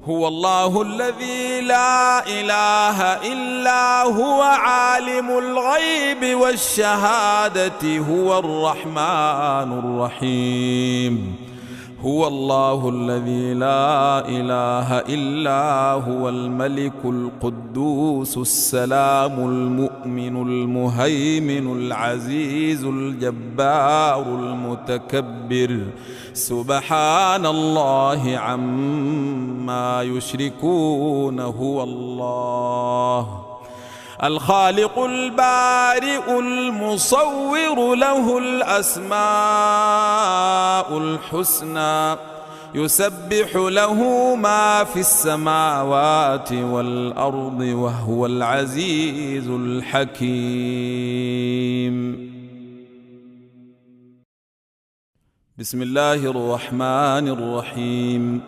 هو الله الذي لا إله إلا هو عالم الغيب والشهادة هو الرحمن الرحيم. هو الله الذي لا إله إلا هو الملك القدوس السلام المؤمن المهيمن العزيز الجبار المتكبر سبحان الله عما يشركون. هو الله الخالق البارئ المصور له الأسماء الحسنى يسبح له ما في السماوات والأرض وهو العزيز الحكيم. بسم الله الرحمن الرحيم.